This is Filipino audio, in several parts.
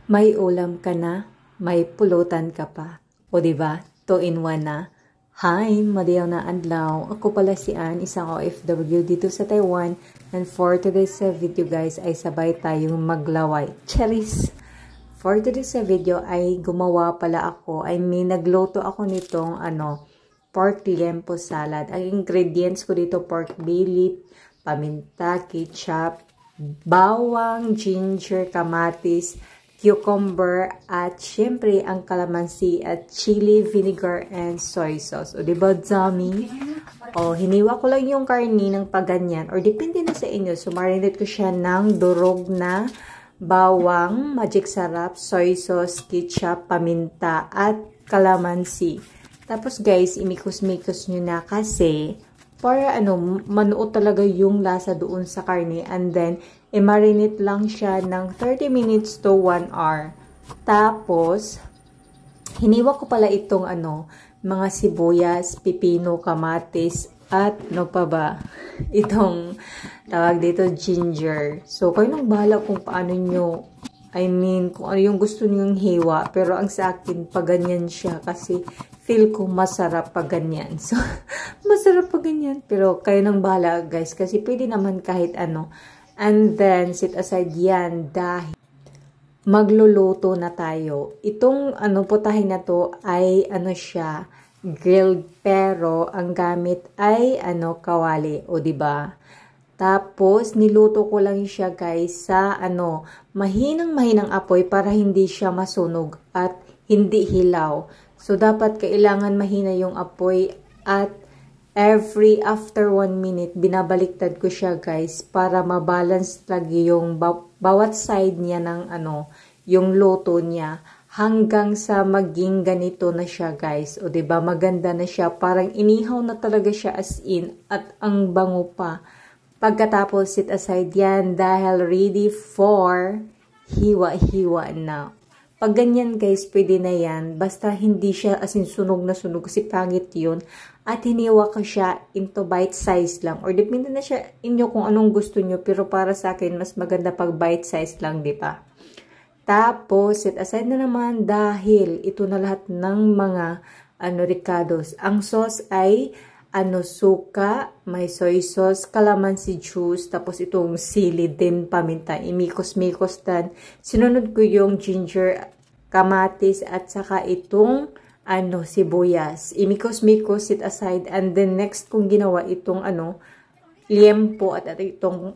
May ulam ka na, may pulutan ka pa. O diba? 2 in 1 na. Hi, madayaw na adlaw. Ako pala si Ann, isang OFW dito sa Taiwan. And for today's video guys, ay sabay tayong maglaway. Charis! For today's video ay gumawa pala ako. Nagluto ako nitong pork liempo salad. Ang ingredients ko dito, pork belly, paminta, ketchup, bawang, ginger, kamatis, cucumber, at syempre ang kalamansi at chili, vinegar, and soy sauce. O diba, dami? O, hiniwa ko lang yung karni ng paganyan. Or depende na sa inyo. So, marinate ko siya ng durog na bawang, magic sarap, soy sauce, ketchup, paminta, at kalamansi. Tapos guys, imikos-mikos nyo na kasi para manuot talaga yung lasa doon sa karne. And then, i-marinate lang siya ng 30 minutes to 1 hour. Tapos, hiniwa ko pala itong mga sibuyas, pipino, kamatis, at itong tawag dito, ginger. So, kayo nang bahala kung paano nyo, kung ano yung gusto nyong hiwa. Pero ang sa akin, pag ganyan siya kasi feel ko masarap pag ganyan. So, masarap pag ganyan. Pero kayo nang bahala guys kasi pwede naman kahit ano. And then, set aside yan dahil magluluto na tayo. Itong putahe na to ay siya, grilled, pero ang gamit ay kawali, o diba? Tapos niluto ko lang siya guys sa mahinang apoy para hindi siya masunog at hindi hilaw. So dapat kailangan mahina yung apoy at after 1 minute, binabaliktad ko siya guys para mabalance lagi yung bawat side niya ng yung luto niya hanggang sa maging ganito na siya guys. O diba, maganda na siya. Parang inihaw na talaga siya as in at ang bango pa. Pagkatapos, set aside yan dahil ready for hiwa-hiwa na. Pag ganyan guys, pwede na yan. Basta hindi siya as in sunog na sunog kasi pangit yun. At hiniwa ko siya into bite size lang. Or depende na siya inyo kung anong gusto nyo. Pero para sa akin, mas maganda pag bite size lang, di ba? Tapos, set aside na naman dahil ito na lahat ng mga ricados. Ang sauce ay suka, may soy sauce, calamansi juice, tapos itong sili din, paminta, imikos-mikos dan. Sinunod ko yung ginger, kamatis, at saka itong sibuyas. Imikos-mikos, sit aside, and then next kong ginawa itong liempo at itong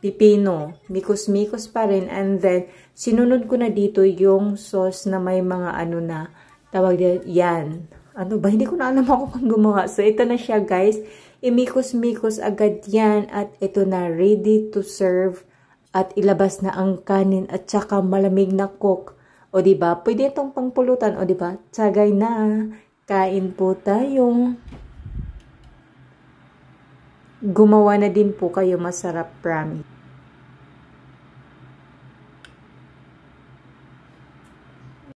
pipino. Mikos-mikos pa rin, and then sinunod ko na dito yung sauce na may mga na, tawag yan. Hindi ko na alam ako kung gumawa. So, ito na siya, guys. Imikos-mikos agad yan. At ito na, ready to serve. At ilabas na ang kanin at saka malamig na coke. O, diba? Pwede itong pangpulutan. O, diba? Tsagay na. Kain po tayo. Gumawa na din po kayo. Masarap, promise.